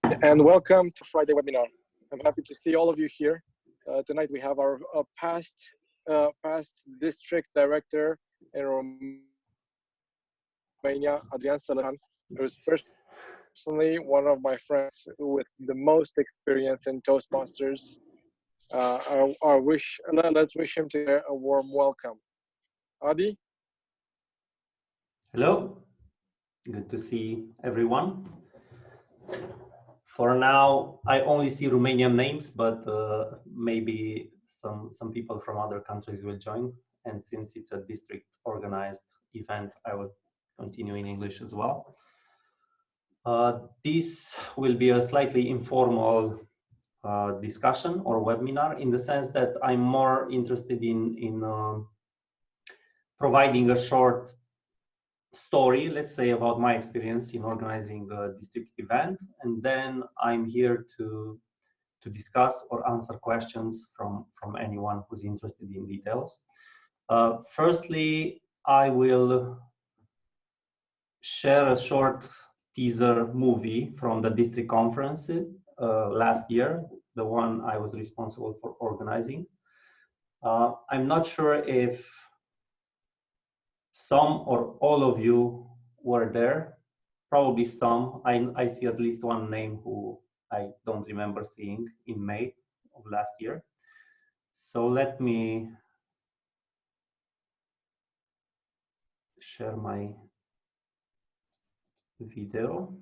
and welcome to Friday webinar. I'm happy to see all of you here. Tonight we have our past district director in Romania, Adrian Salasan, who's personally one of my friends with the most experience in Toastmasters. Let's wish him to a warm welcome. Adi? Hello, good to see everyone. For now, I only see Romanian names, but maybe some people from other countries will join. And since it's a district organized event, I will continue in English as well. This will be a slightly informal discussion or webinar, in the sense that I'm more interested in providing a short story, let's say, about my experience in organizing a district event, and then I'm here to discuss or answer questions from anyone who's interested in details. Firstly, I will share a short teaser movie from the district conference last year, the one I was responsible for organizing. I'm not sure if some or all of you were there, probably some. I see at least one name who I don't remember seeing in May of last year. So let me share my video.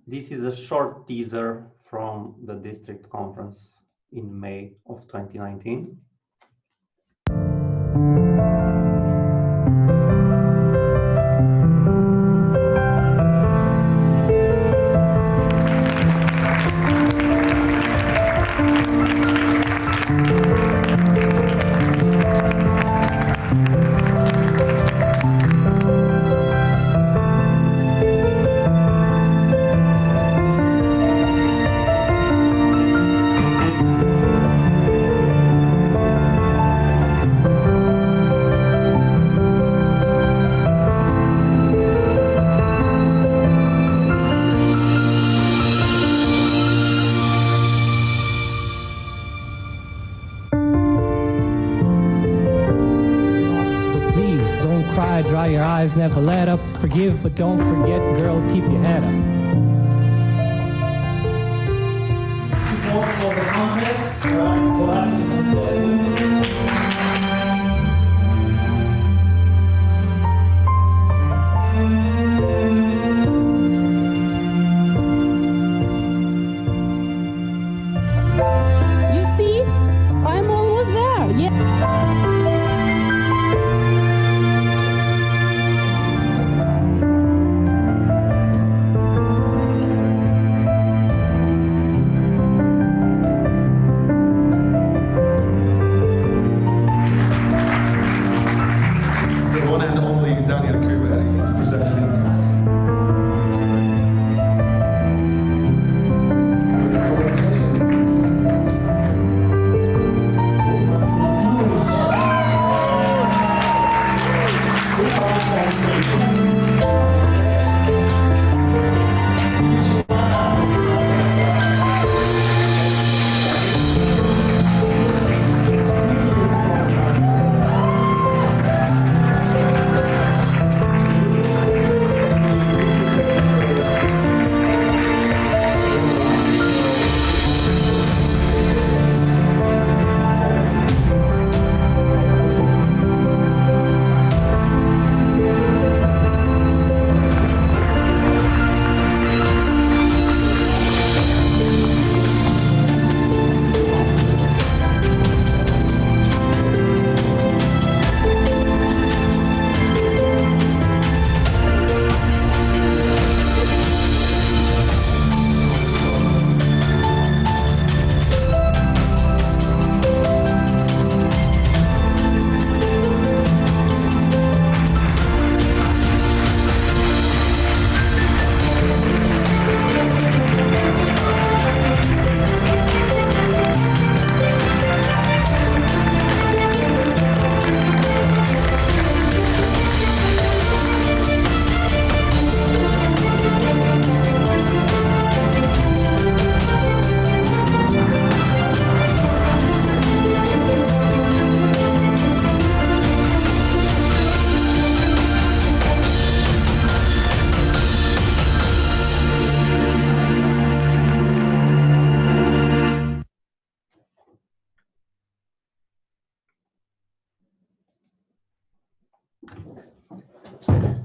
This is a short teaser from the district conference in May of 2019. Dry your eyes, never let up. Forgive, but don't forget. Girls, keep your head up. Support for the Congress, classes and blessings. You see, I'm almost there. Yeah.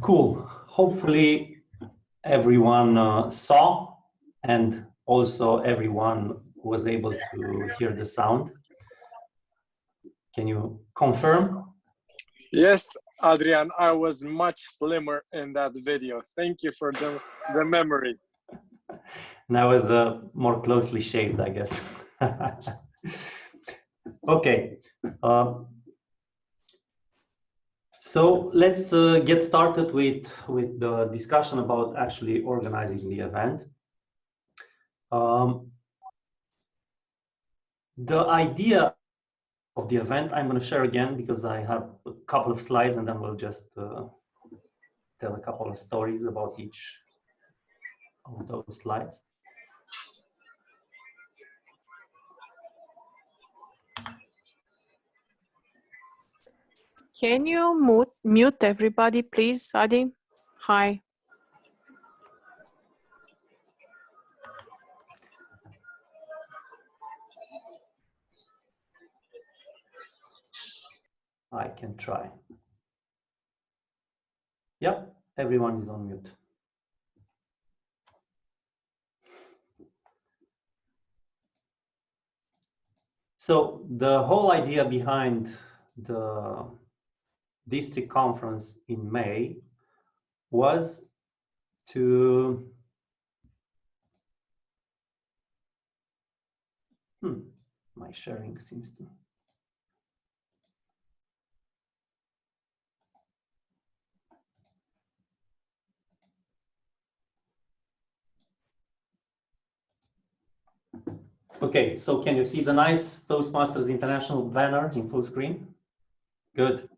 Cool. Hopefully everyone saw, and also everyone was able to hear the sound. Can you confirm? Yes, Adrian, I was much slimmer in that video. Thank you for the memory. And I was more closely shaved, I guess. Okay. So let's get started with the discussion about actually organizing the event. The idea of the event I'm going to share again because I have a couple of slides and then we'll just tell a couple of stories about each of those slides. Can you mute everybody, please, Adi? Hi. I can try. Yep, everyone is on mute. So the whole idea behind the district conference in May was to my sharing seems to okay, so can you see the nice Toastmasters International banner in full screen? Good.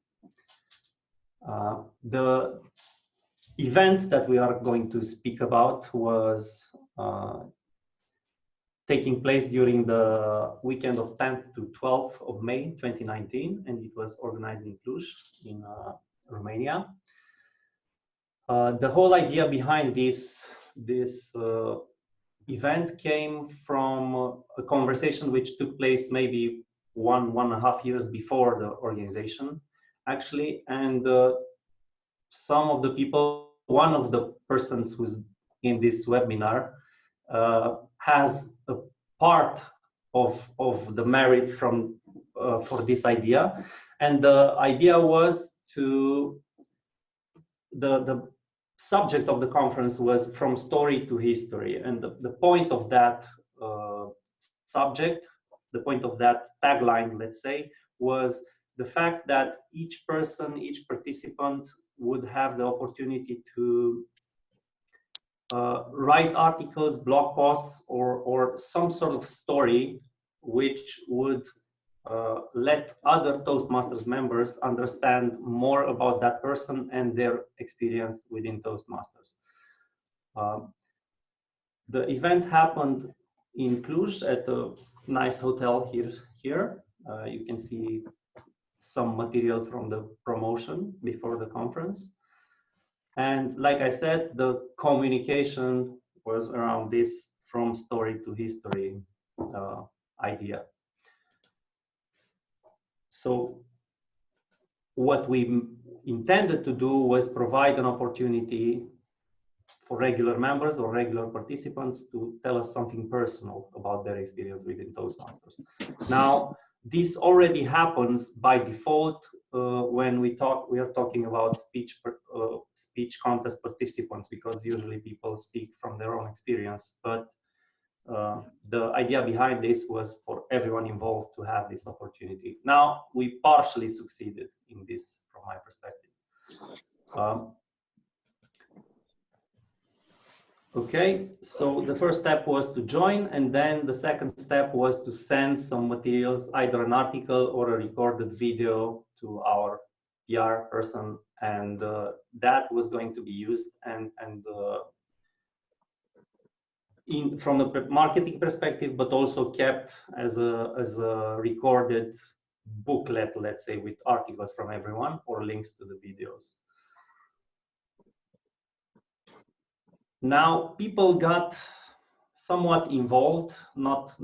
The event that we are going to speak about was taking place during the weekend of 10th to 12th of May 2019, and it was organized in Cluj in Romania. The whole idea behind this event came from a conversation which took place maybe 1.5 years before the organization, actually, and some of the people, one of the persons who's in this webinar has a part of the merit from for this idea, and the idea was to the subject of the conference was from story to history, and the point of that subject, the point of that tagline, let's say, was the fact that each person, each participant would have the opportunity to write articles, blog posts, or some sort of story which would let other Toastmasters members understand more about that person and their experience within Toastmasters. The event happened in Cluj at a nice hotel here. You can see some material from the promotion before the conference. And like I said, the communication was around this from story to history idea. So what we intended to do was provide an opportunity for regular members or regular participants to tell us something personal about their experience within Toastmasters. Now, this already happens by default when we are talking about speech contest participants, because usually people speak from their own experience. But the idea behind this was for everyone involved to have this opportunity. Now, we partially succeeded in this from my perspective. Okay, so the first step was to join, and then the second step was to send some materials, either an article or a recorded video, to our PR person, and that was going to be used from the marketing perspective, but also kept as a recorded booklet, let's say, with articles from everyone or links to the videos. Now, people got somewhat involved, not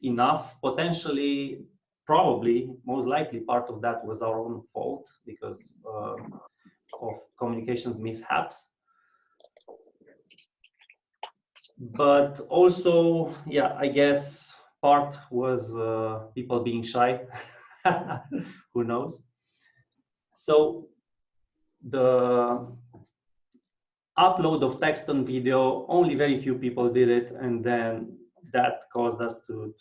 enough. Potentially, probably, most likely, part of that was our own fault, because communications mishaps. But also, yeah, I guess part was people being shy. Who knows? So the upload of text and video, only very few people did it, and then that caused us to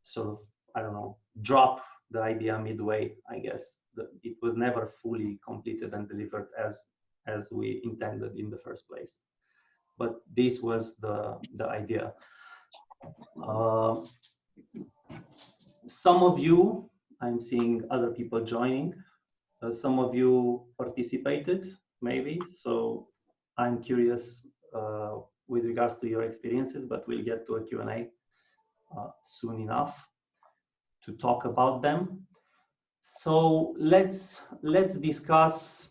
sort of, I don't know, drop the idea midway, I guess. It was never fully completed and delivered as we intended in the first place. But this was the idea. Some of you, I'm seeing other people joining, some of you participated, maybe, so I'm curious with regards to your experiences, but we'll get to a Q&A soon enough to talk about them. So let's discuss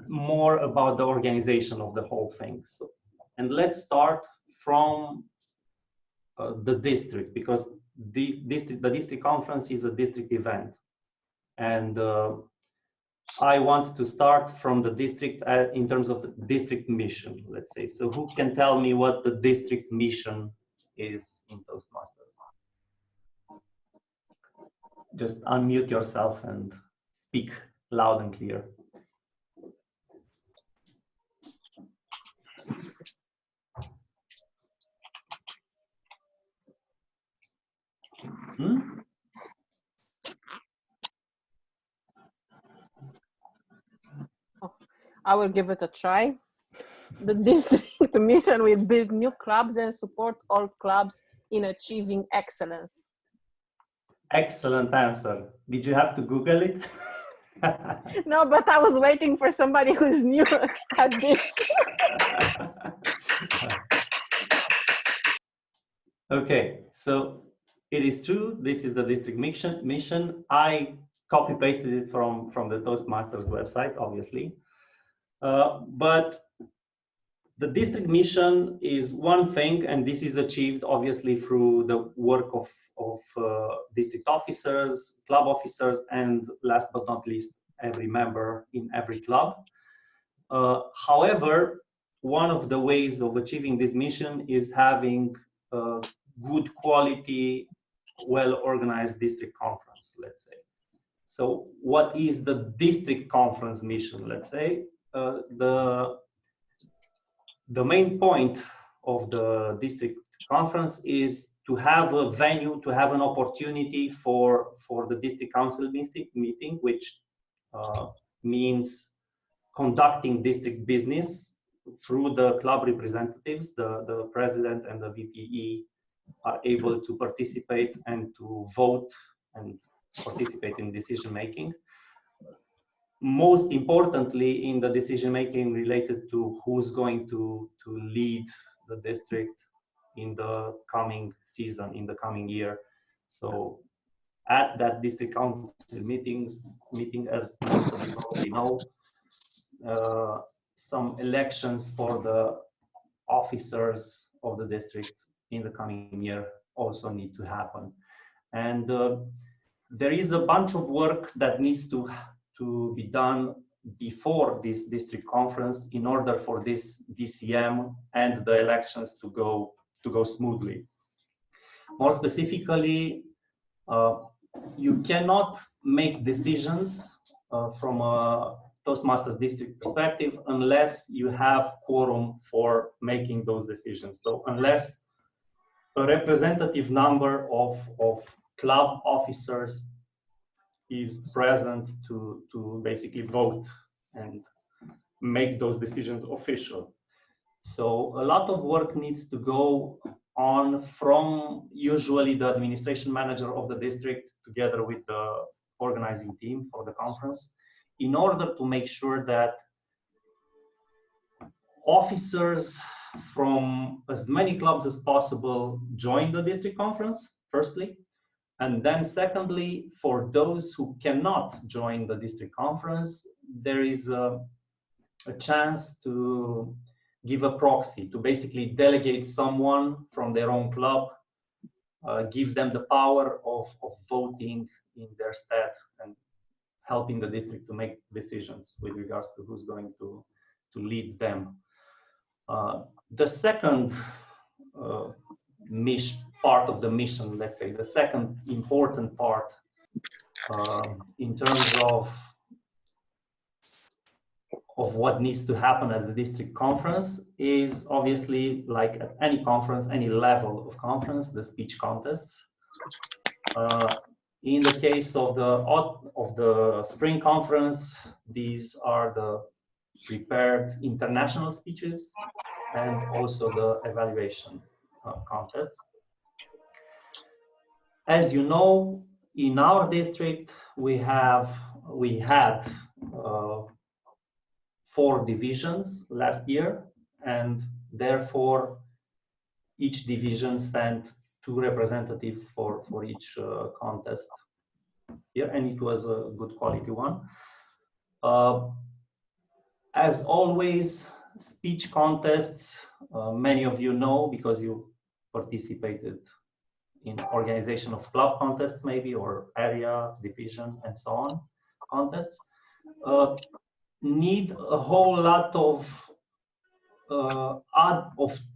more about the organization of the whole thing. So, and let's start from the district, because the district conference is a district event, and I want to start from the district in terms of the district mission, let's say. So who can tell me what the district mission is in Toastmasters? Just unmute yourself and speak loud and clear. I will give it a try. The district mission will build new clubs and support all clubs in achieving excellence. Excellent answer. Did you have to Google it? No, but I was waiting for somebody who's new at this. Okay, so it is true. This is the district mission. I copy pasted it from the Toastmasters website, obviously. But the district mission is one thing, and this is achieved obviously through the work of district officers, club officers, and last but not least, every member in every club. However, one of the ways of achieving this mission is having a good quality, well-organized district conference, let's say. So what is the district conference mission, let's say? The main point of the district conference is to have a venue, to have an opportunity for the district council meeting, which means conducting district business through the club representatives. The president and the VPE are able to participate and to vote and participate in decision making. Most importantly, in the decision making related to who's going to lead the district in the coming season, in the coming year. So at that district council meeting, as most of you probably know, some elections for the officers of the district in the coming year also need to happen. And there is a bunch of work that needs to be done before this district conference in order for this DCM and the elections to go smoothly. More specifically, you cannot make decisions from a Toastmasters district perspective unless you have quorum for making those decisions. So unless a representative number of club officers is present to basically vote and make those decisions official. So a lot of work needs to go on from usually the administration manager of the district together with the organizing team for the conference in order to make sure that officers from as many clubs as possible join the district conference, firstly. And then secondly, for those who cannot join the district conference, there is a chance to give a proxy, to basically delegate someone from their own club, give them the power of voting in their stead and helping the district to make decisions with regards to who's going to lead them. The second part of the mission, let's say, the second important part in terms of what needs to happen at the district conference is obviously, like at any conference, any level of conference, the speech contests. In the case of the spring conference, these are the prepared international speeches and also the evaluation contests. As you know, in our district, we had 4 divisions last year, and therefore each division sent 2 representatives for each contest here, and it was a good quality one. As always, speech contests, many of you know because you participated in organization of club contests maybe, or area, division, and so on contests, need a whole lot of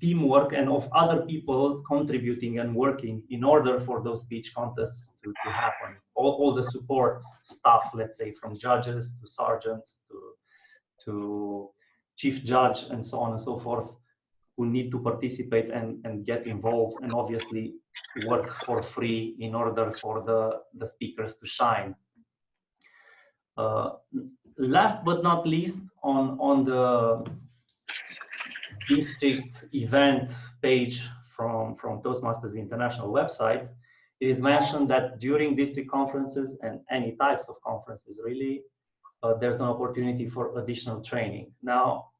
teamwork and of other people contributing and working in order for those speech contests to happen. All the support staff, let's say, from judges to sergeants to chief judge and so on and so forth, who need to participate and get involved and obviously work for free in order for the speakers to shine. Last but not least, on the district event page from Toastmasters International website, it is mentioned that during district conferences and any types of conferences really, there's an opportunity for additional training. Now,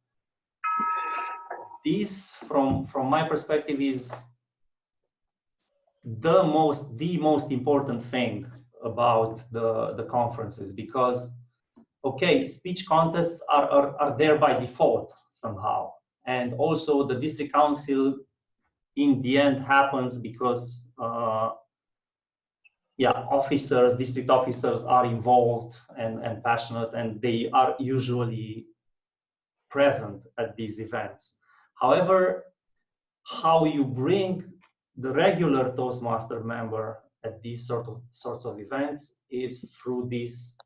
this from my perspective is the most important thing about the conferences, because okay, speech contests are there by default somehow, and also the district council in the end happens because district officers are involved and passionate, and they are usually present at these events. However, how you bring the regular Toastmaster member at these sorts of events is through this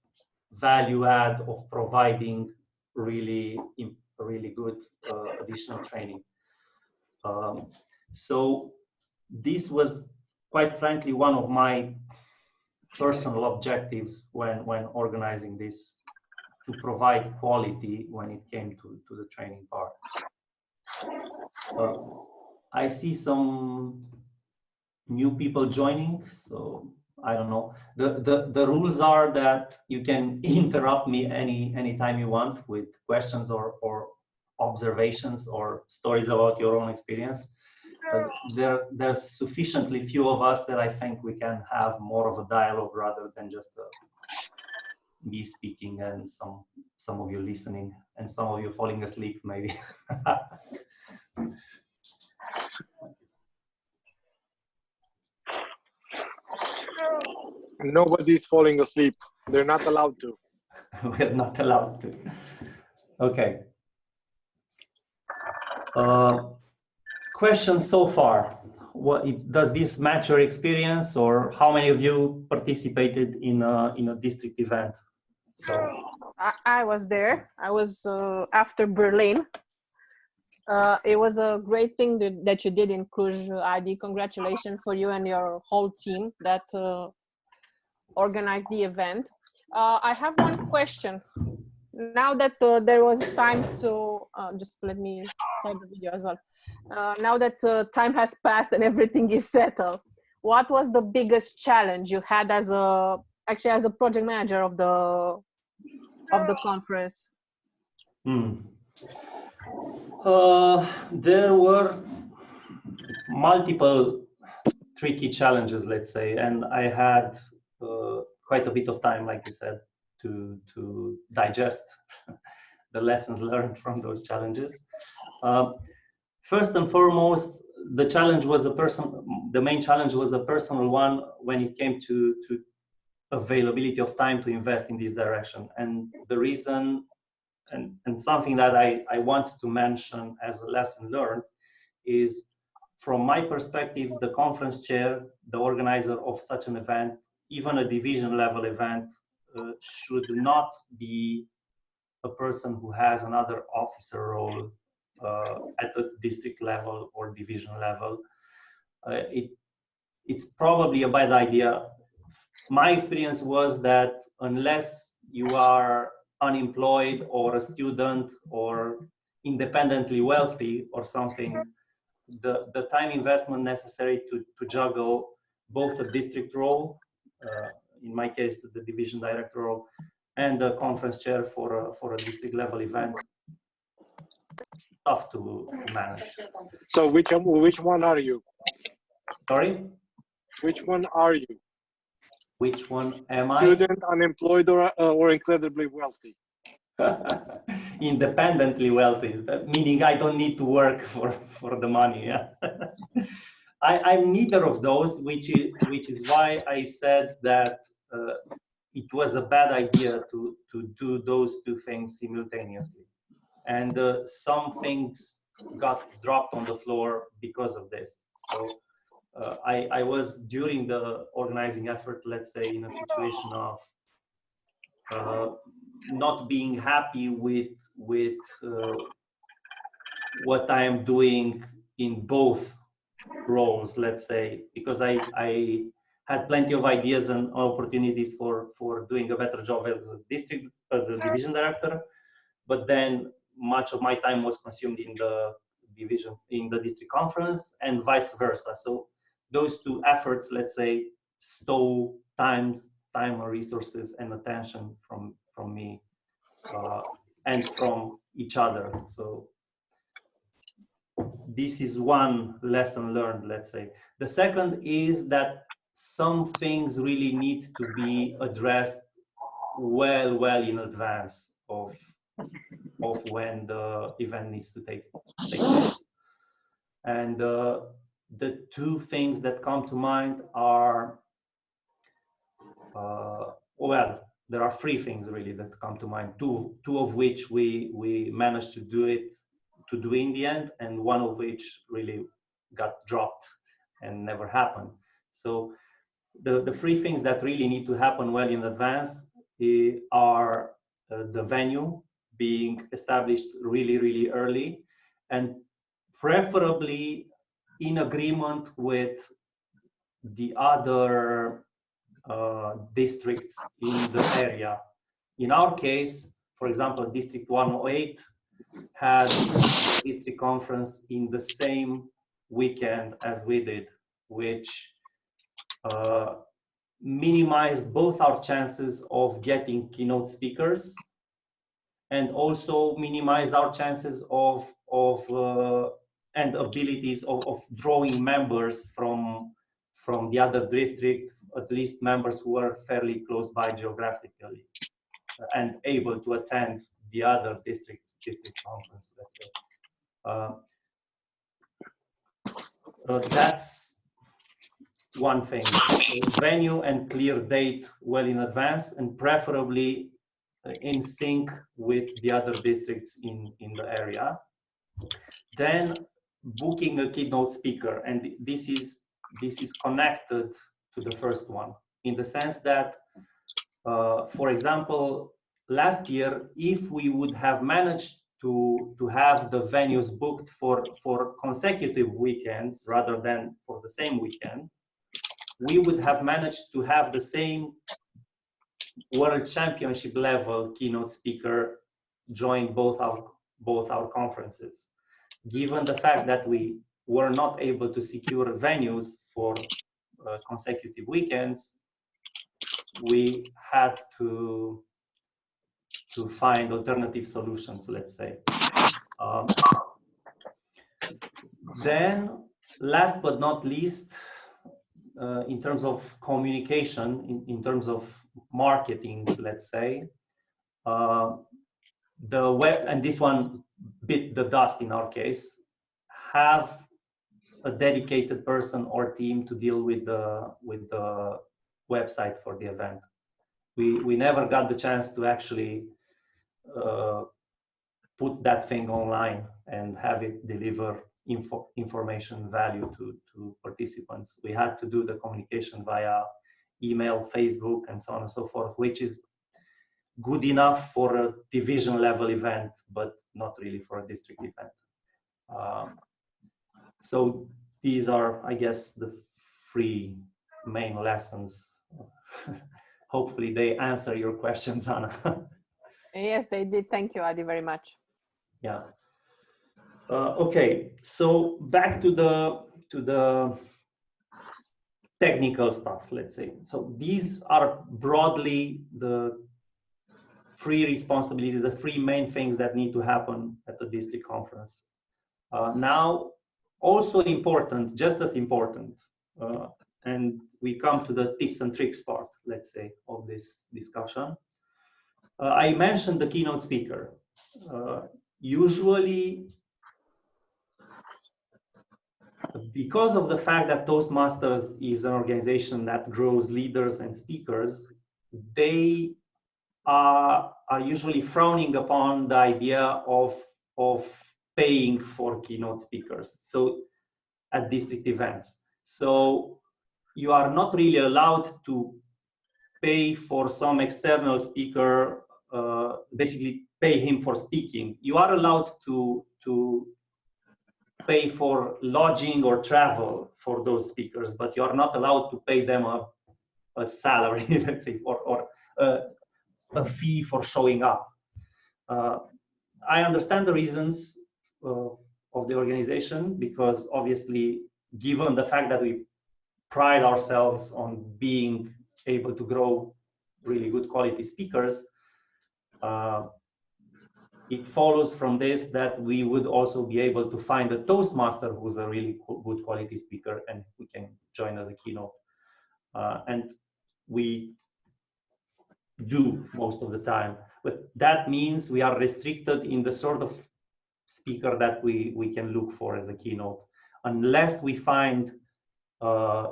value add of providing really good additional training. So this was quite frankly one of my personal objectives when organizing this, to provide quality when it came to the training part. I see some new people joining, so I don't know. The rules are that you can interrupt me anytime you want with questions or observations or stories about your own experience. There's sufficiently few of us that I think we can have more of a dialogue rather than just me speaking and some of you listening and some of you falling asleep maybe. Nobody's falling asleep. They're not allowed to. We're not allowed to. Okay. Questions so far? Does this match your experience, or how many of you participated in a district event? So I was there. I was after Berlin. It was a great thing that you did in Cluj, Adi. Congratulations for you and your whole team that organized the event. I have one question. Now that there was time to, just let me start the video as well. Now that time has passed and everything is settled, what was the biggest challenge you had as a project manager of the conference? There were multiple tricky challenges, let's say, and I had quite a bit of time, like you said, to digest the lessons learned from those challenges. First and foremost, the main challenge was a personal one when it came to availability of time to invest in this direction. And the reason, and something that I want to mention as a lesson learned is, from my perspective, the conference chair, the organizer of such an event, even a division level event, should not be a person who has another officer role at the district level or division level. It's probably a bad idea. My experience was that unless you are unemployed or a student or independently wealthy or something, the time investment necessary to juggle both a district role, in my case the division director role, and the conference chair for a district level event, tough to manage. So which one are you? Sorry? Which one are you? Which one am I? Student, unemployed, or incredibly wealthy? Independently wealthy, meaning I don't need to work for the money. Yeah. I'm neither of those, which is why I said that it was a bad idea to do those two things simultaneously, and some things got dropped on the floor because of this. So I was, during the organizing effort, let's say, in a situation of not being happy with what I am doing in both roles, let's say, because I had plenty of ideas and opportunities for doing a better job as a division director, but then much of my time was consumed in the district conference and vice versa. So those two efforts, let's say, stole time or resources and attention from me and from each other. So this is one lesson learned, let's say. The second is that some things really need to be addressed well in advance of when the event needs to take place. And the two things that come to mind are, well, there are three things really that come to mind. Two of which we managed to do in the end, and one of which really got dropped and never happened. So the three things that really need to happen well in advance are the venue being established really early, and preferably in agreement with the other districts in the area. In our case, for example, District 108 had a district conference in the same weekend as we did, which minimized both our chances of getting keynote speakers and also minimized our chances of and abilities of drawing members from the other district, at least members who were fairly close by geographically and able to attend the other district conference, let's say. That's one thing. Venue and clear date well in advance, and preferably in sync with the other districts in the area. Then booking a keynote speaker, and this is connected to the first one, in the sense that, for example, last year, if we would have managed to have the venues booked for consecutive weekends rather than for the same weekend, we would have managed to have the same World Championship level keynote speaker join both our conferences. Given the fact that we were not able to secure venues for consecutive weekends, we had to find alternative solutions, let's say. Then, last but not least, in terms of communication, in terms of marketing, let's say, the web, and this one bit the dust in our case, have a dedicated person or team to deal with the website for the event. we never got the chance to actually put that thing online and have it deliver information value to participants. We had to do the communication via email, Facebook, and so on and so forth, which is good enough for a division level event, but not really for a district event. So these are, I guess, the 3 main lessons. Hopefully they answer your questions, Anna. Yes, they did. Thank you, Adi, very much. Yeah. Okay, so back to the technical stuff, let's say. So these are broadly the 3 responsibilities, the 3 main things that need to happen at the district conference. Now, also important, just as important, and we come to the tips and tricks part, let's say, of this discussion. I mentioned the keynote speaker. Usually, because of the fact that Toastmasters is an organization that grows leaders and speakers, they are usually frowning upon the idea of paying for keynote speakers, so at district events. So you are not really allowed to pay for some external speaker, basically pay him for speaking. You are allowed to pay for lodging or travel for those speakers, but you are not allowed to pay them a salary, let's say, or a fee for showing up. I understand the reasons of the organization, because obviously, given the fact that we pride ourselves on being able to grow really good quality speakers, it follows from this that we would also be able to find a Toastmaster who's a really good quality speaker and who can join as a keynote. And we do most of the time, but that means we are restricted in the sort of speaker that we can look for as a keynote, unless we find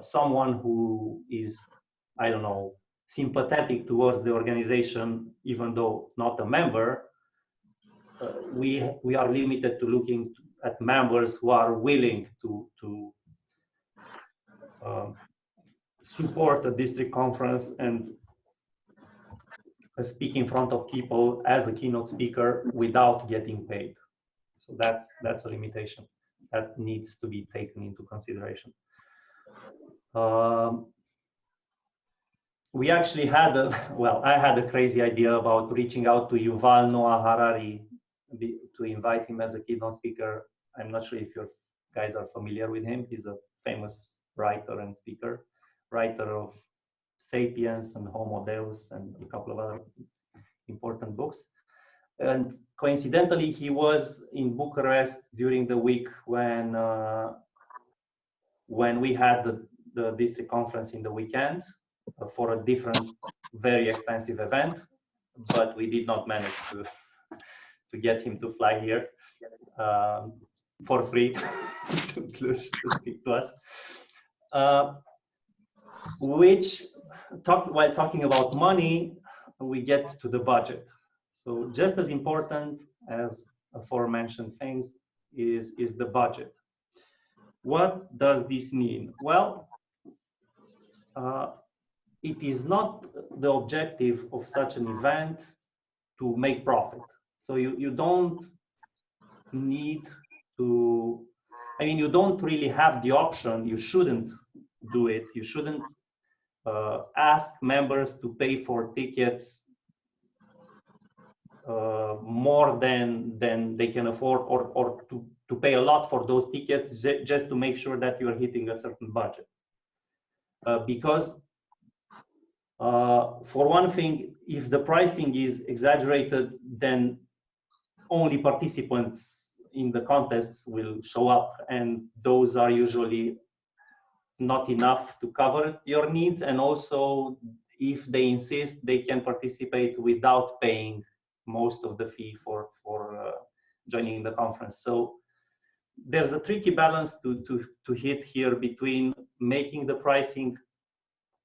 someone who is, I don't know, sympathetic towards the organization, even though not a member. We are limited to looking at members who are willing to support a district conference and speak in front of people as a keynote speaker without getting paid. So that's a limitation that needs to be taken into consideration. We actually had I had a crazy idea about reaching out to Yuval Noah Harari to invite him as a keynote speaker. I'm not sure if you guys are familiar with him. He's a famous writer and speaker, writer of Sapiens and Homo Deus and a couple of other important books. And coincidentally, he was in Bucharest during the week when we had the district conference in the weekend for a different, very expensive event, but we did not manage to get him to fly here for free to speak to us. While talking about money, we get to the budget. So just as important as aforementioned things is the budget. What does this mean? Well, it is not the objective of such an event to make profit. So you don't need to, I mean, you don't really have the option, you shouldn't do it. You shouldn't ask members to pay for tickets more than they can afford, or to pay a lot for those tickets just to make sure that you're hitting a certain budget. Because for one thing, if the pricing is exaggerated, then only participants in the contests will show up, and those are usually not enough to cover your needs. And also, if they insist, they can participate without paying most of the fee for joining the conference. So there's a tricky balance to hit here between making the pricing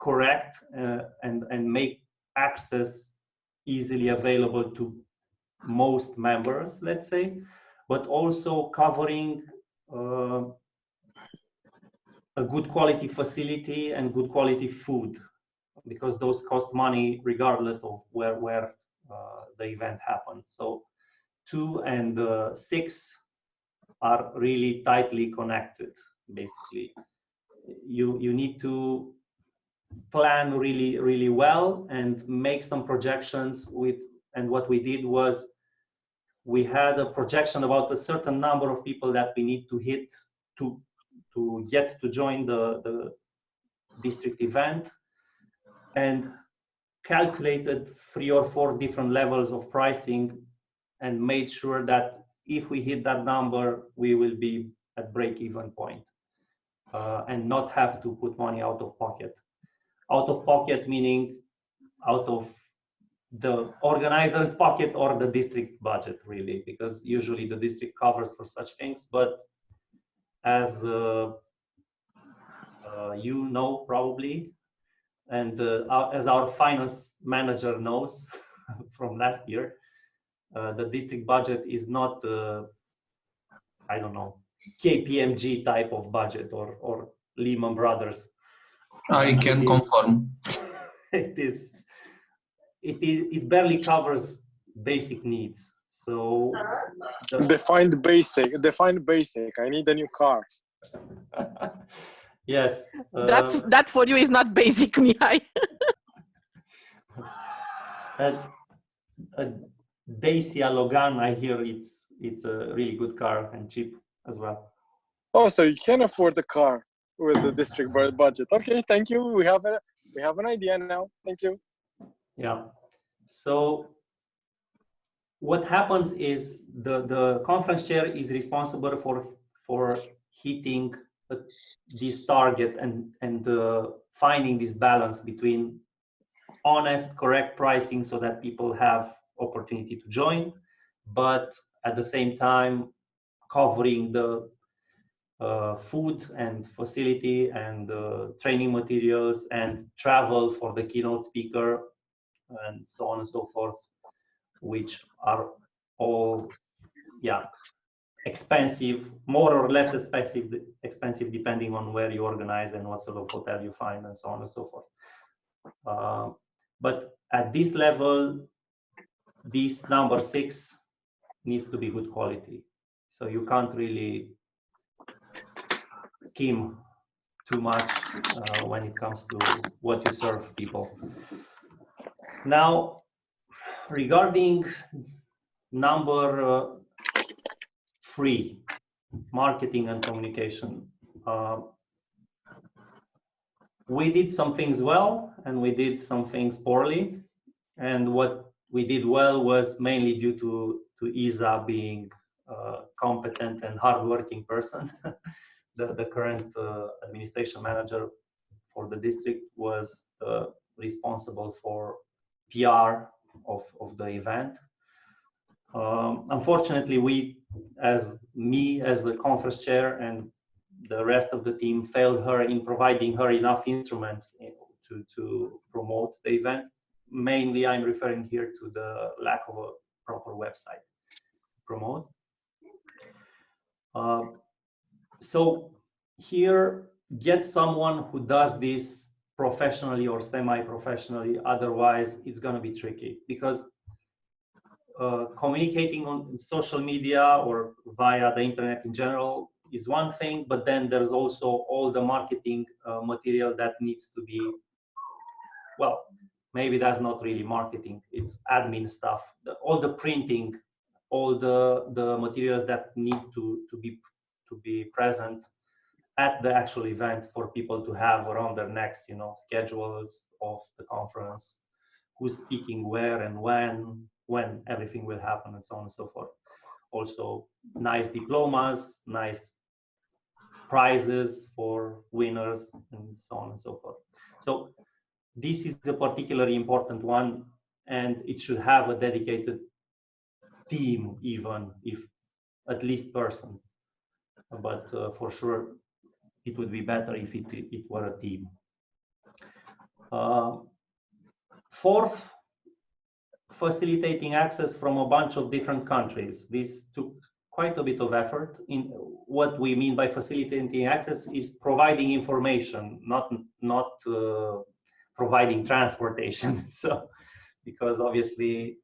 correct and make access easily available to most members, let's say, but also covering a good quality facility and good quality food, because those cost money regardless of where the event happens. So 2 and 6 are really tightly connected. Basically, you need to plan really well and make some projections with. And what we did was we had a projection about a certain number of people that we need to hit to get to join the district event, and calculated 3 or 4 different levels of pricing and made sure that if we hit that number, we will be at break-even point and not have to put money out of pocket. Out of pocket meaning out of the organizer's pocket or the district budget, really, because usually the district covers for such things. But as you know probably, and as our finance manager knows from last year, the district budget is not, I don't know, KPMG type of budget or Lehman Brothers. I can confirm. It barely covers basic needs. So Defined basic. I need a new car. Yes. That for you is not basic, Mihai. A Dacia Logan, I hear it's a really good car and cheap as well. Oh, so you can afford the car with the district budget. Okay, thank you. We have an idea now. Thank you. Yeah. So what happens is the conference chair is responsible for hitting this target and finding this balance between honest, correct pricing so that people have opportunity to join, but at the same time covering the food and facility and training materials and travel for the keynote speaker and so on and so forth, which are all, yeah, expensive, more or less expensive depending on where you organize and what sort of hotel you find and so on and so forth. But at this level, this number 6 needs to be good quality. So you can't really skim too much when it comes to what you serve people. Now, regarding number 3, marketing and communication. We did some things well and we did some things poorly. And what we did well was mainly due to Isa being a competent and hardworking person. The current administration manager for the district was responsible for PR of the event. Unfortunately, we, as the conference chair and the rest of the team, failed her in providing her enough instruments to promote the event. Mainly, I'm referring here to the lack of a proper website to promote. So here, get someone who does this professionally or semi-professionally. Otherwise, it's going to be tricky, because communicating on social media or via the internet in general is one thing, but then there's also all the marketing material that needs to be, well, maybe that's not really marketing, it's admin stuff, all the printing, all the materials that need to be present at the actual event for people to have around their necks, you know, schedules of the conference, who's speaking where and when everything will happen, and so on and so forth. Also, nice diplomas, nice prizes for winners, and so on and so forth. So this is a particularly important one, and it should have a dedicated team, even if at least person. But for sure, it would be better if it were a team. Fourth facilitating access from a bunch of different countries. This took quite a bit of effort. In what we mean by facilitating access is providing information, not providing transportation. So, because obviously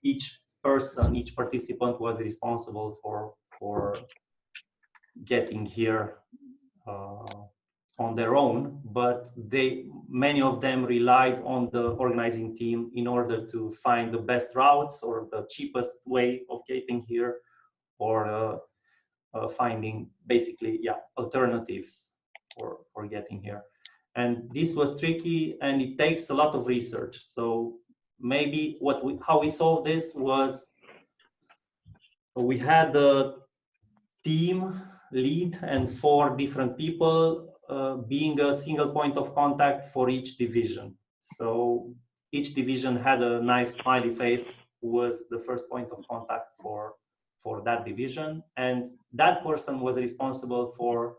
each person, each participant was responsible for getting here on their own, but many of them relied on the organizing team in order to find the best routes or the cheapest way of getting here, or finding basically alternatives for getting here. And this was tricky, and it takes a lot of research. So maybe how we solved this was we had the team lead and 4 different people being a single point of contact for each division. So each division had a nice smiley face who was the first point of contact for that division, and that person was responsible for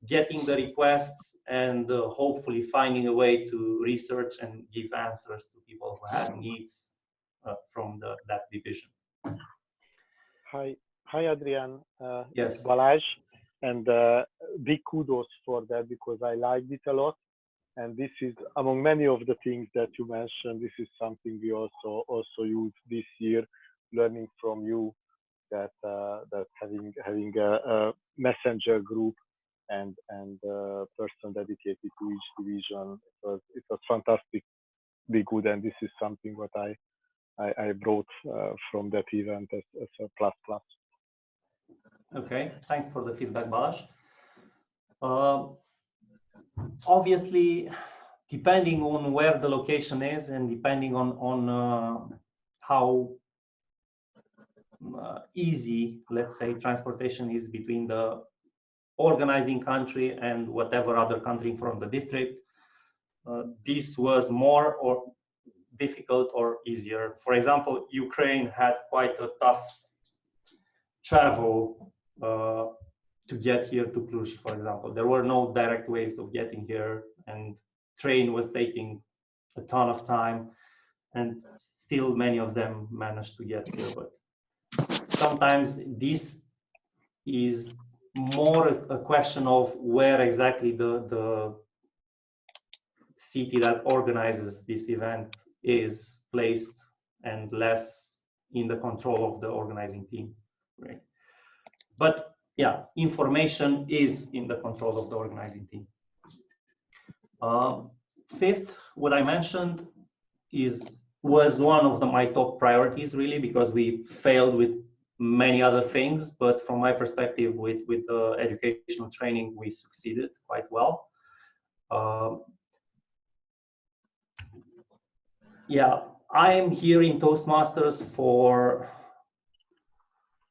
getting the requests and hopefully finding a way to research and give answers to people who had needs from that division. Hi, Adrian. Yes. Balázs, and big kudos for that, because I liked it a lot. And this is among many of the things that you mentioned. This is something we also use this year, learning from you that having a messenger group and a person dedicated to each division. It was fantastic, be good, and this is something what I brought from that event as a plus. Okay, thanks for the feedback, Balázs. Obviously, depending on where the location is and depending on how easy, let's say, transportation is between the organizing country and whatever other country from the district, this was more or difficult or easier. For example, Ukraine had quite a tough travel to get here to Cluj, for example. There were no direct ways of getting here, and train was taking a ton of time, and still many of them managed to get here. But sometimes this is more a question of where exactly the city that organizes this event is placed, and less in the control of the organizing team, right? But yeah, information is in the control of the organizing team. Fifth, what I mentioned was one of my top priorities, really, because we failed with many other things, but from my perspective, with the educational training, we succeeded quite well. Yeah, I am here in Toastmasters for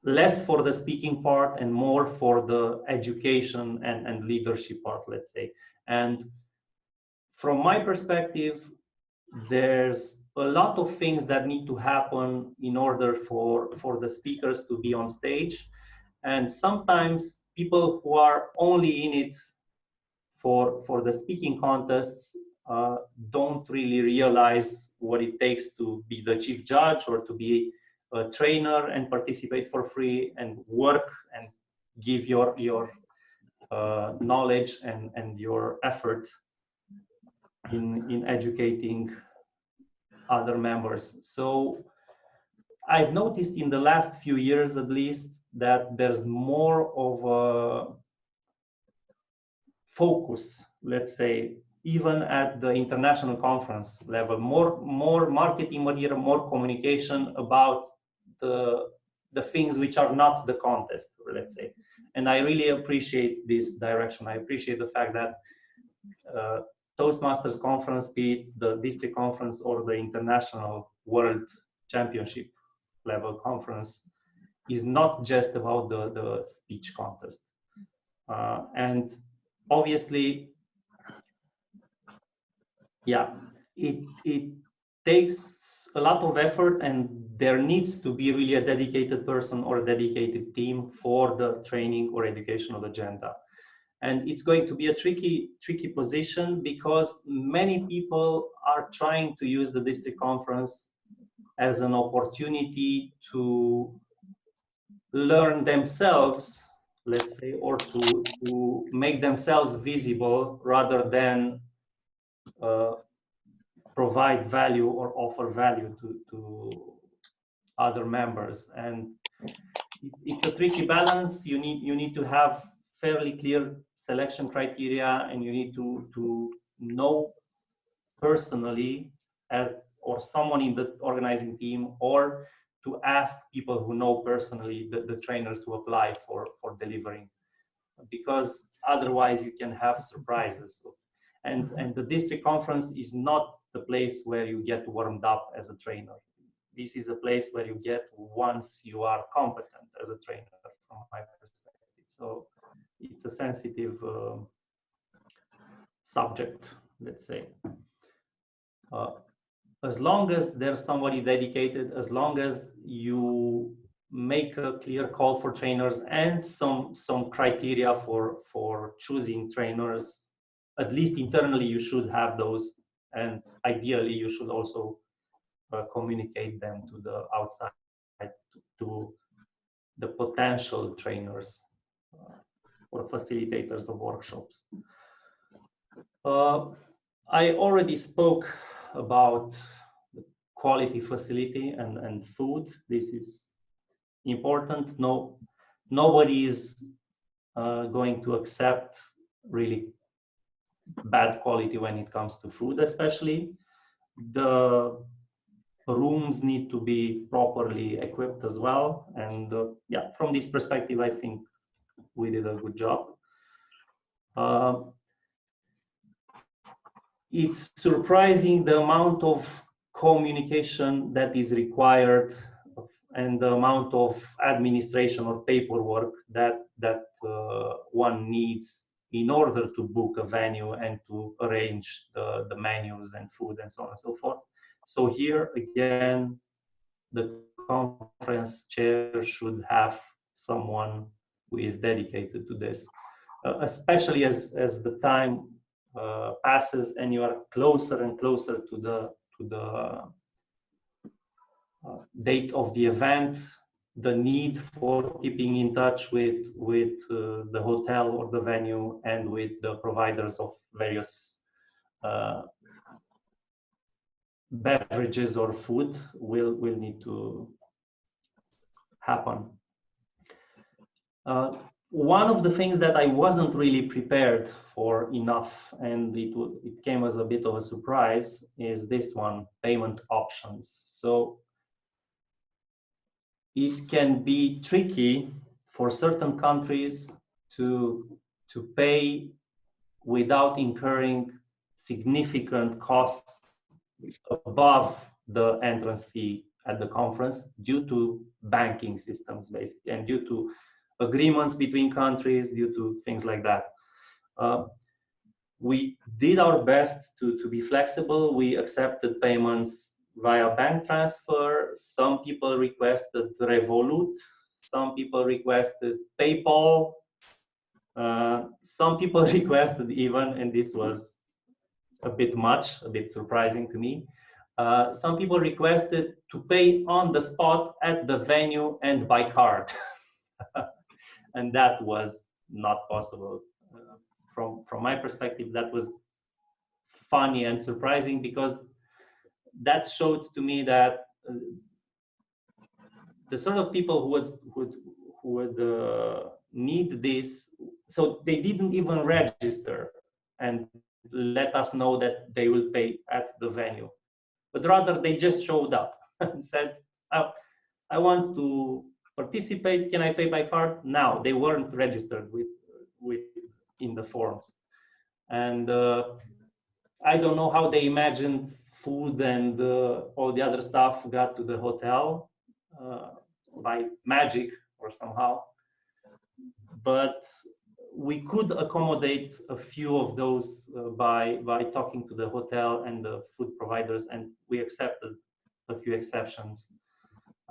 less for the speaking part and more for the education and leadership part, let's say. And from my perspective, there's a lot of things that need to happen in order for the speakers to be on stage. And sometimes people who are only in it for the speaking contests don't really realize what it takes to be the chief judge or to be a trainer and participate for free and work and give your knowledge and your effort in educating other members. So I've noticed in the last few years, at least, that there's more of a focus, let's say, even at the international conference level, more marketing material, more communication about the things which are not the contest, let's say. And I really appreciate this direction. I appreciate the fact that Toastmasters conference, be it the district conference or the international world championship level conference, is not just about the speech contest. And obviously, yeah, it takes a lot of effort, and there needs to be really a dedicated person or a dedicated team for the training or educational agenda. And it's going to be a tricky position because many people are trying to use the district conference as an opportunity to learn themselves, let's say, or to make themselves visible rather than provide value or offer value to other members. And it's a tricky balance. You need to have fairly clear selection criteria, and you need to know personally or someone in the organizing team, or to ask people who know personally the trainers to apply for delivering, because otherwise you can have surprises. And the district conference is not the place where you get warmed up as a trainer. This is a place where you get once you are competent as a trainer, from my perspective. So it's a sensitive subject, let's say. As long as there's somebody dedicated, as long as you make a clear call for trainers and some criteria for choosing trainers, at least internally you should have those, and ideally you should also communicate them to the outside, to the potential trainers or facilitators of workshops. I already spoke about quality facility and food. This is important. Nobody is going to accept really bad quality when it comes to food, especially. The rooms need to be properly equipped as well. And yeah, from this perspective, I think we did a good job. It's surprising the amount of communication that is required and the amount of administration or paperwork that one needs in order to book a venue and to arrange the menus and food and so on and so forth. So here again, the conference chair should have someone who is dedicated to this, especially as the time passes and you are closer and closer to the date of the event. The need for keeping in touch with the hotel or the venue and with the providers of various beverages or food will need to happen. One of the things that I wasn't really prepared for enough, and it came as a bit of a surprise, is this one: payment options. So it can be tricky for certain countries to pay without incurring significant costs above the entrance fee at the conference, due to banking systems basically, and due to agreements between countries, due to things like that. We did our best to be flexible. We accepted payments via bank transfer. Some people requested Revolut. Some people requested PayPal. Some people requested even, and this was a bit much, a bit surprising to me, some people requested to pay on the spot at the venue and by card. And that was not possible. From my perspective, that was funny and surprising, because that showed to me that the sort of people who would need this, so they didn't even register and let us know that they will pay at the venue, but rather they just showed up and said, oh, I want to participate, can I pay by card? Now, they weren't registered with in the forms. And I don't know how they imagined food and all the other stuff got to the hotel by magic or somehow, but we could accommodate a few of those by talking to the hotel and the food providers, and we accepted a few exceptions.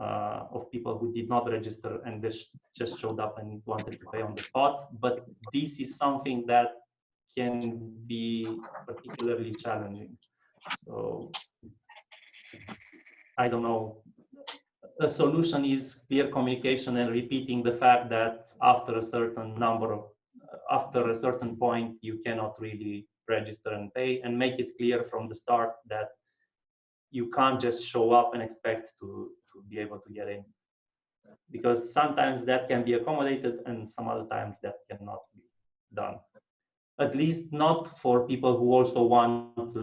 of people who did not register and they just showed up and wanted to pay on the spot. But this is something that can be particularly challenging. So I don't know. A solution is clear communication and repeating the fact that after a certain point, you cannot really register and pay, and make it clear from the start that you can't just show up and expect to be able to get in. Because sometimes that can be accommodated and some other times that cannot be done. At least not for people who also want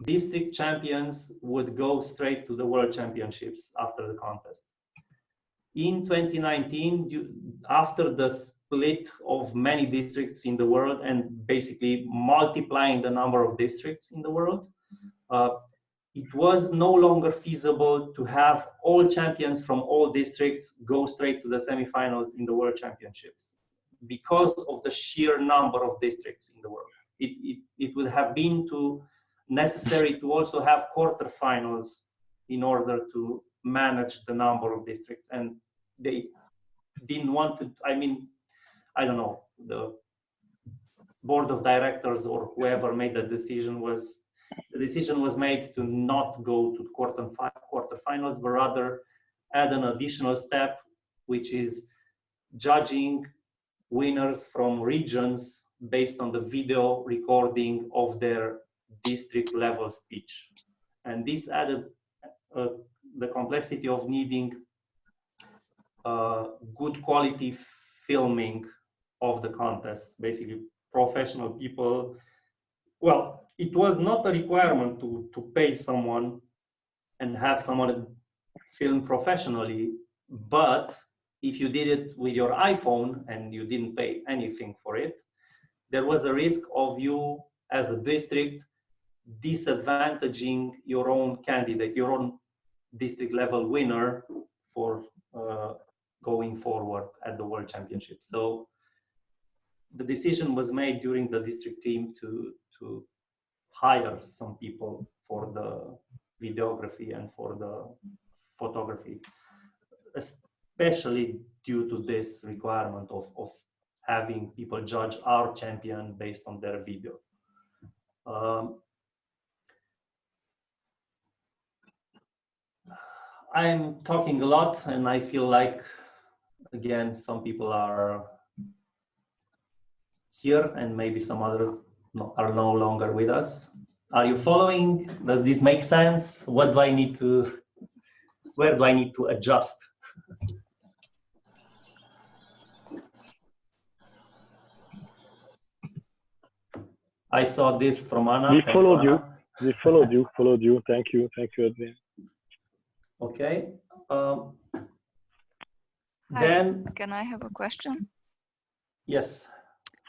district champions would go straight to the World Championships after the contest. In 2019, after the split of many districts in the world and basically multiplying the number of districts in the world, it was no longer feasible to have all champions from all districts go straight to the semifinals in the World Championships because of the sheer number of districts in the world. It would have been necessary to also have quarterfinals in order to manage the number of districts, and they didn't want to. I mean, I don't know, the board of directors or whoever made the decision was made to not go to quarterfinals, but rather add an additional step, which is judging winners from regions based on the video recording of their district level speech. And this added the complexity of needing good quality filming of the contests, basically professional people. Well, it was not a requirement to pay someone and have someone film professionally, but if you did it with your iPhone and you didn't pay anything for it, there was a risk of you as a district disadvantaging your own candidate, your own district level winner for going forward at the World Championship. So the decision was made during the district team to hire some people for the videography and for the photography, especially due to this requirement of having people judge our champion based on their video. I'm talking a lot and I feel like, again, some people are here and maybe some others are no longer with us. Are you following? Does this make sense? What do I need to, where do I need to adjust? I saw this from Anna. We followed you. We followed you. Thank you, Adrian. Okay. Hi, then, can I have a question? yes.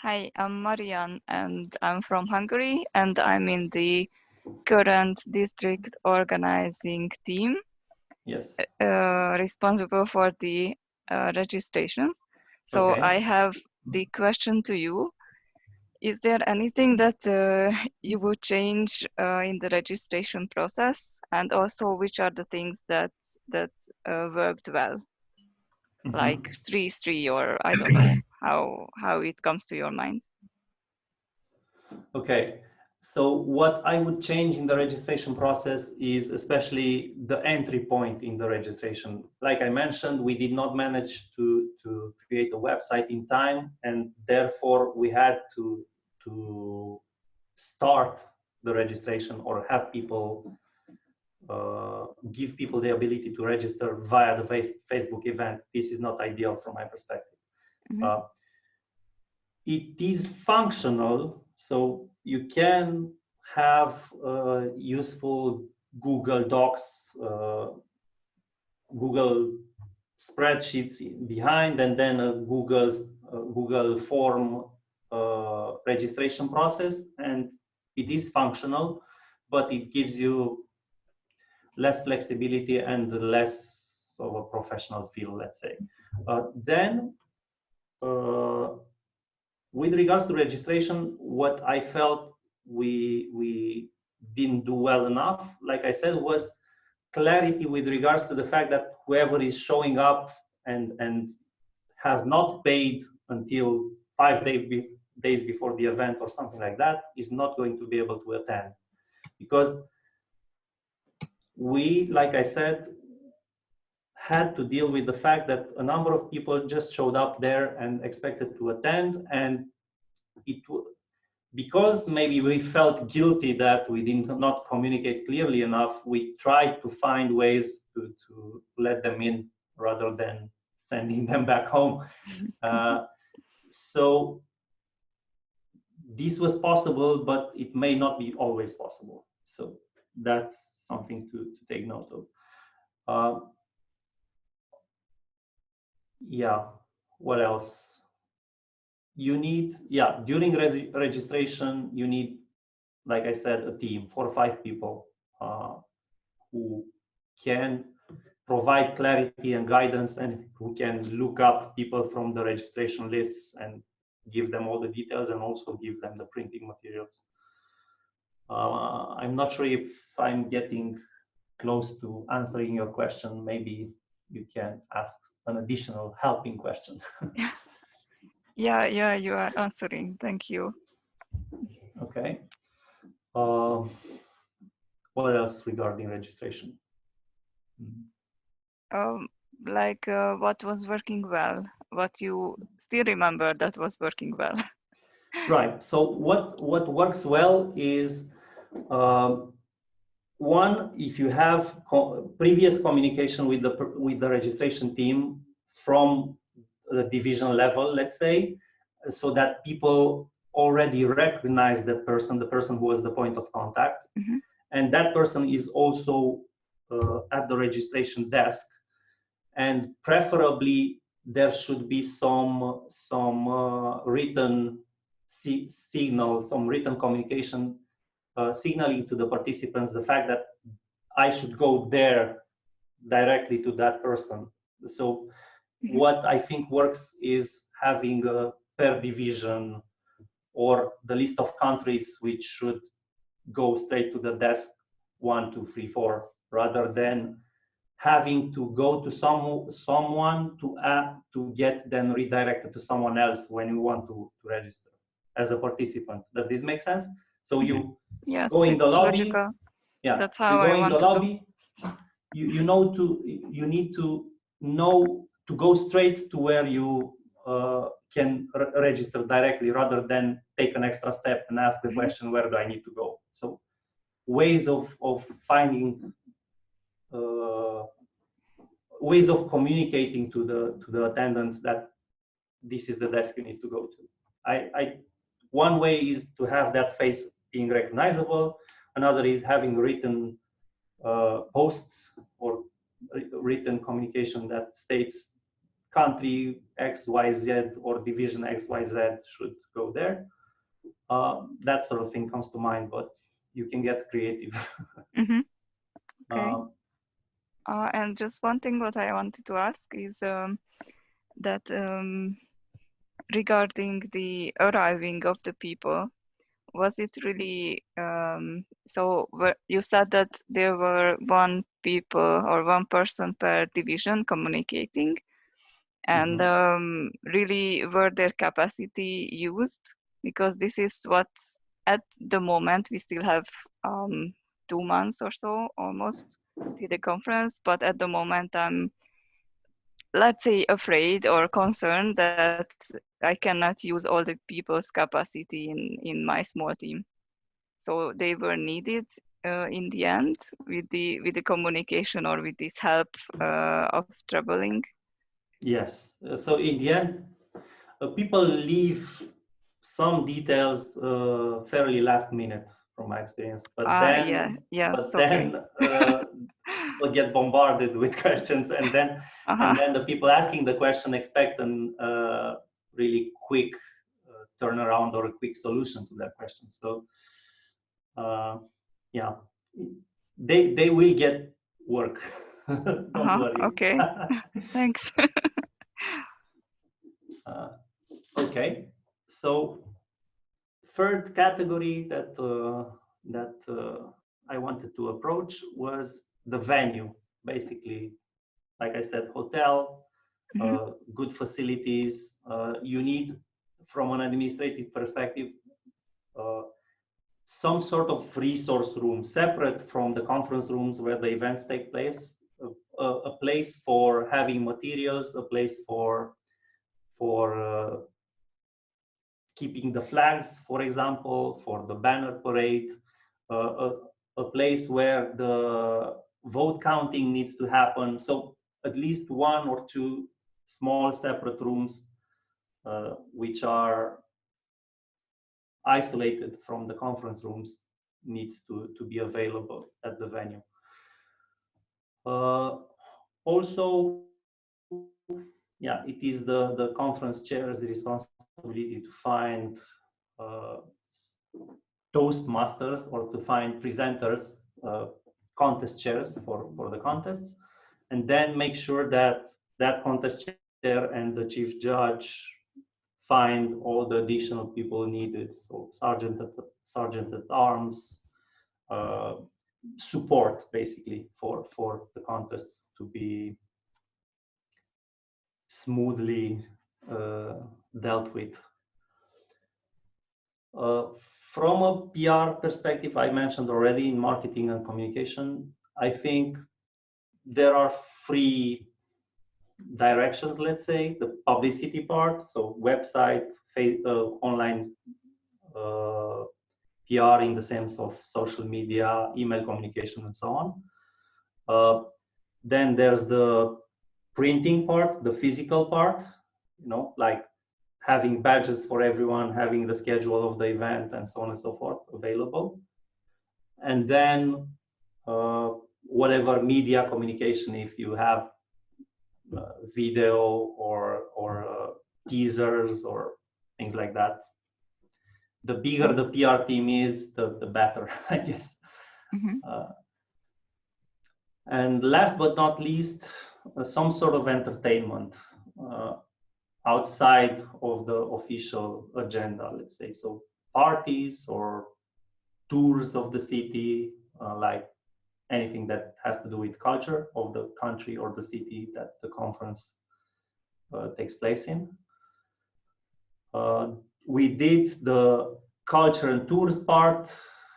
Hi, I'm Marian and I'm from Hungary and I'm in the current district organizing team. Yes. Responsible for the registrations. So Okay. I have the question to you. Is there anything that you would change in the registration process? And also, which are the things that worked well? Mm-hmm. Like 3-3, or I don't know how it comes to your mind. Okay. So what I would change in the registration process is especially the entry point in the registration. Like I mentioned, we did not manage to create a website in time, and therefore we had to start the registration or have people give people the ability to register via the Facebook event. This is not ideal from my perspective. Mm-hmm. It is functional, so you can have useful Google Docs Google spreadsheets behind, and then a Google form registration process, and it is functional, but it gives you less flexibility and less of a professional feel, let's say. Then, with regards to registration, what I felt we didn't do well enough, like I said, was clarity with regards to the fact that whoever is showing up and has not paid until 5 days before the event or something like that is not going to be able to attend. Because we, like I said, had to deal with the fact that a number of people just showed up there and expected to attend, and because maybe we felt guilty that we did not communicate clearly enough, we tried to find ways to let them in rather than sending them back home. So this was possible, but it may not be always possible. So that's something to take note of. Yeah, what else? You need, during registration, you need, like I said, a team, 4 or 5 people who can provide clarity and guidance, and who can look up people from the registration lists and give them all the details, and also give them the printing materials. I'm not sure if I'm getting close to answering your question. Maybe you can ask an additional helping question. Yeah, you are answering. Thank you. Okay. What else regarding registration? What was working well? What you still remember that was working well? Right. So what works well is one, if you have previous communication with the registration team from the division level, let's say, so that people already recognize that person, the person who was the point of contact, and that person is also at the registration desk, and preferably there should be some written signal, some written communication signaling to the participants the fact that I should go there directly to that person. So what I think works is having a per division or the list of countries which should go straight to the desk 1, 2, 3, 4, rather than having to go to someone to get then redirected to someone else when you want to register as a participant. Does this make sense? So you go in the lobby. Logical. Yeah, that's how you go I in want the to lobby. You need to know to go straight to where you can register directly, rather than take an extra step and ask the question, where do I need to go? So ways of finding ways of communicating to the attendants that this is the desk you need to go to. One way is to have that face being recognizable. Another is having written posts or written communication that states country XYZ or division XYZ should go there. That sort of thing comes to mind, but you can get creative. Okay. And just one thing what I wanted to ask is that regarding the arriving of the people, was it really so you said that there were 1 people or 1 person per division communicating, and really were their capacity used? Because this is what at the moment we still have 2 months or so almost to the conference, but at the moment I'm, let's say, afraid or concerned that I cannot use all the people's capacity in my small team. So they were needed in the end with the communication or with this help of traveling. Yes. So in the end, people leave some details fairly last minute, from my experience. But then people get bombarded with questions, and then and then the people asking the question expect an really quick turnaround or a quick solution to that question. So yeah, they will get work. Don't worry. Okay, thanks. Okay, so third category that I wanted to approach was the venue. Basically, like I said, hotel, good facilities. You need, from an administrative perspective, some sort of resource room separate from the conference rooms where the events take place. A place for having materials, a place for keeping the flags, for example, for the banner parade, a place where the vote counting needs to happen. So at least one or two small separate rooms which are isolated from the conference rooms needs to be available at the venue. Also, yeah, it is the conference chair's responsibility to find Toastmasters or to find presenters, contest chairs for the contests, and then make sure that that contest chair and the chief judge find all the additional people needed. So sergeant at arms, support basically for the contest to be smoothly dealt with. From a PR perspective, I mentioned already in marketing and communication, I think there are three directions, let's say. The publicity part, so website, online PR in the sense of social media, email communication, and so on. Then there's the printing part, the physical part, you know, like having badges for everyone, having the schedule of the event, and so on and so forth available. And then whatever media communication, if you have video or teasers or things like that. The bigger the PR team is, the better, I guess. And last but not least, some sort of entertainment outside of the official agenda, let's say. So parties or tours of the city, like anything that has to do with culture of the country or the city that the conference takes place in. We did the culture and tours part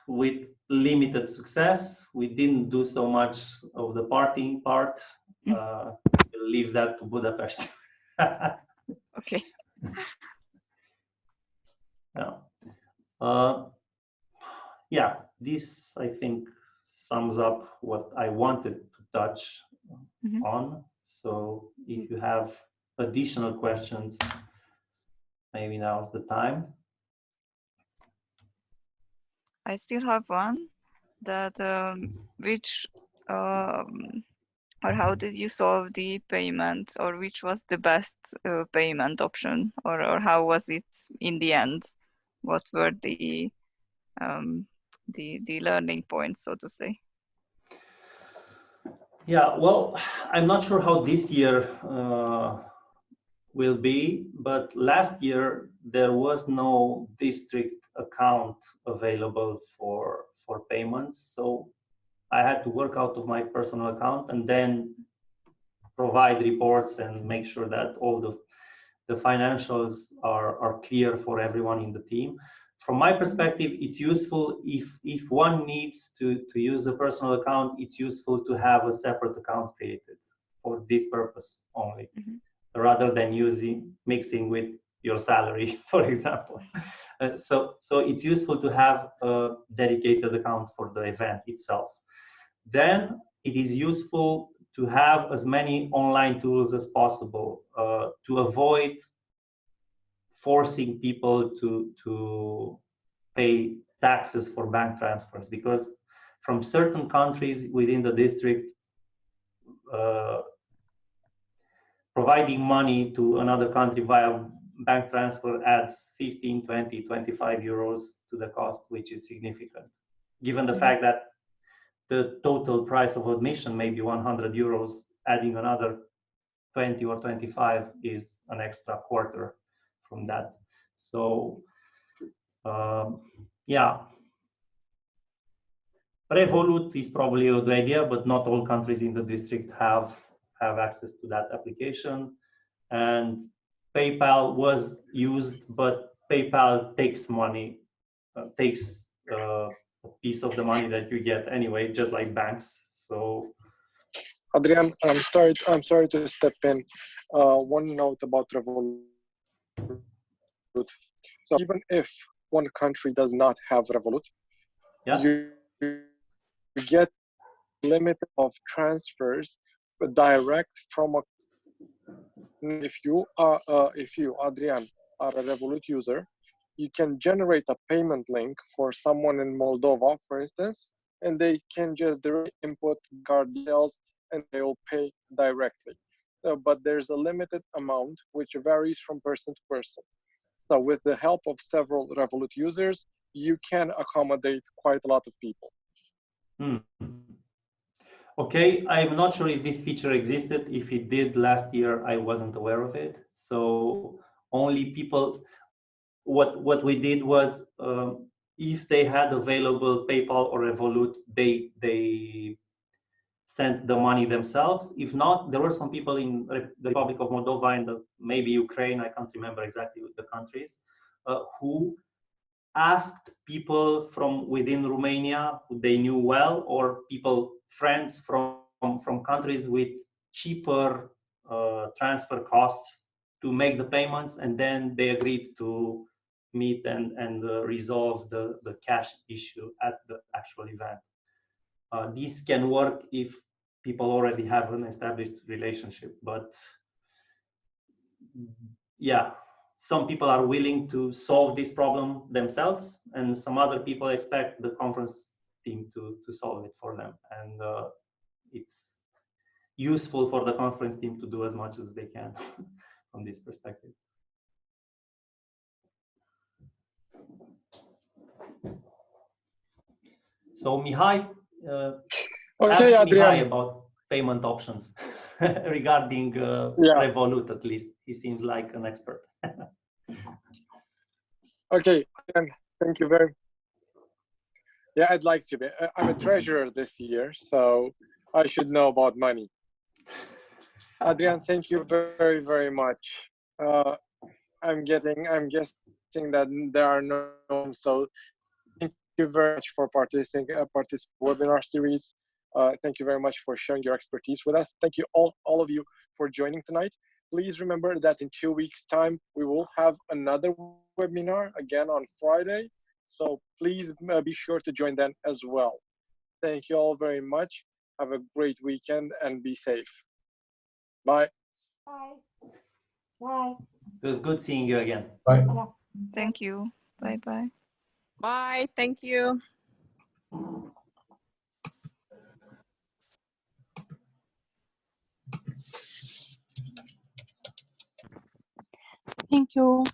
with limited success. We didn't do so much of the partying part. We'll leave that to Budapest. Okay. Yeah. Yeah, this I think sums up what I wanted to touch on. So if you have additional questions, maybe now's the time. I still have one. That which or how did you solve the payment, or which was the best payment option, or how was it in the end? What were the learning points, so to say? Yeah, well, I'm not sure how this year will be, but last year there was no district account available for payments, so I had to work out of my personal account and then provide reports and make sure that all the financials are clear for everyone in the team. From my perspective, it's useful if one needs to use a personal account, it's useful to have a separate account created for this purpose only, rather than mixing with your salary, for example. So it's useful to have a dedicated account for the event itself. Then it is useful to have as many online tools as possible to avoid forcing people to pay taxes for bank transfers, because from certain countries within the district, providing money to another country via bank transfer adds 15, 20, 25 euros to the cost, which is significant. Given the fact that the total price of admission may be 100 euros, adding another 20 or 25 is an extra quarter from that. So, yeah. Revolut is probably a good idea, but not all countries in the district have access to that application. And PayPal was used, but PayPal takes money, takes a piece of the money that you get anyway, just like banks. So, Adrian, I'm sorry to step in. One note about Revolut. So even if one country does not have Revolut, yeah, you get limit of transfers direct from a. If you, Adrian, are a Revolut user, you can generate a payment link for someone in Moldova, for instance, and they can just directly input card details and they will pay directly. But there's a limited amount which varies from person to person. So with the help of several Revolut users, you can accommodate quite a lot of people. Okay, I'm not sure if this feature existed. If it did last year, I wasn't aware of it. So only people, what we did was, if they had available PayPal or Revolut, they sent the money themselves. If not, there were some people in the Republic of Moldova and maybe Ukraine, I can't remember exactly the countries, who asked people from within Romania who they knew well, or friends from countries with cheaper transfer costs, to make the payments, and then they agreed to meet and resolve the cash issue at the actual event. This can work if people already have an established relationship, but yeah, some people are willing to solve this problem themselves, and some other people expect the conference team to solve it for them. And it's useful for the conference team to do as much as they can from this perspective. So Mihai, Okay, ask Mihai Adrian. about payment options regarding Revolut, at least. He seems like an expert. Okay, and thank you very. Yeah, I'd like to be. I'm a treasurer this year, so I should know about money. Adrian, thank you very, very much. I'm guessing that there are no, so thank you very much for participating webinar series. Thank you very much for sharing your expertise with us. Thank you all of you for joining tonight. Please remember that in 2 weeks' time, we will have another webinar again on Friday. So please be sure to join then as well. Thank you all very much. Have a great weekend and be safe. Bye. Bye. Bye. It was good seeing you again. Bye. Thank you. Bye-bye. Bye. Thank you. Thank you.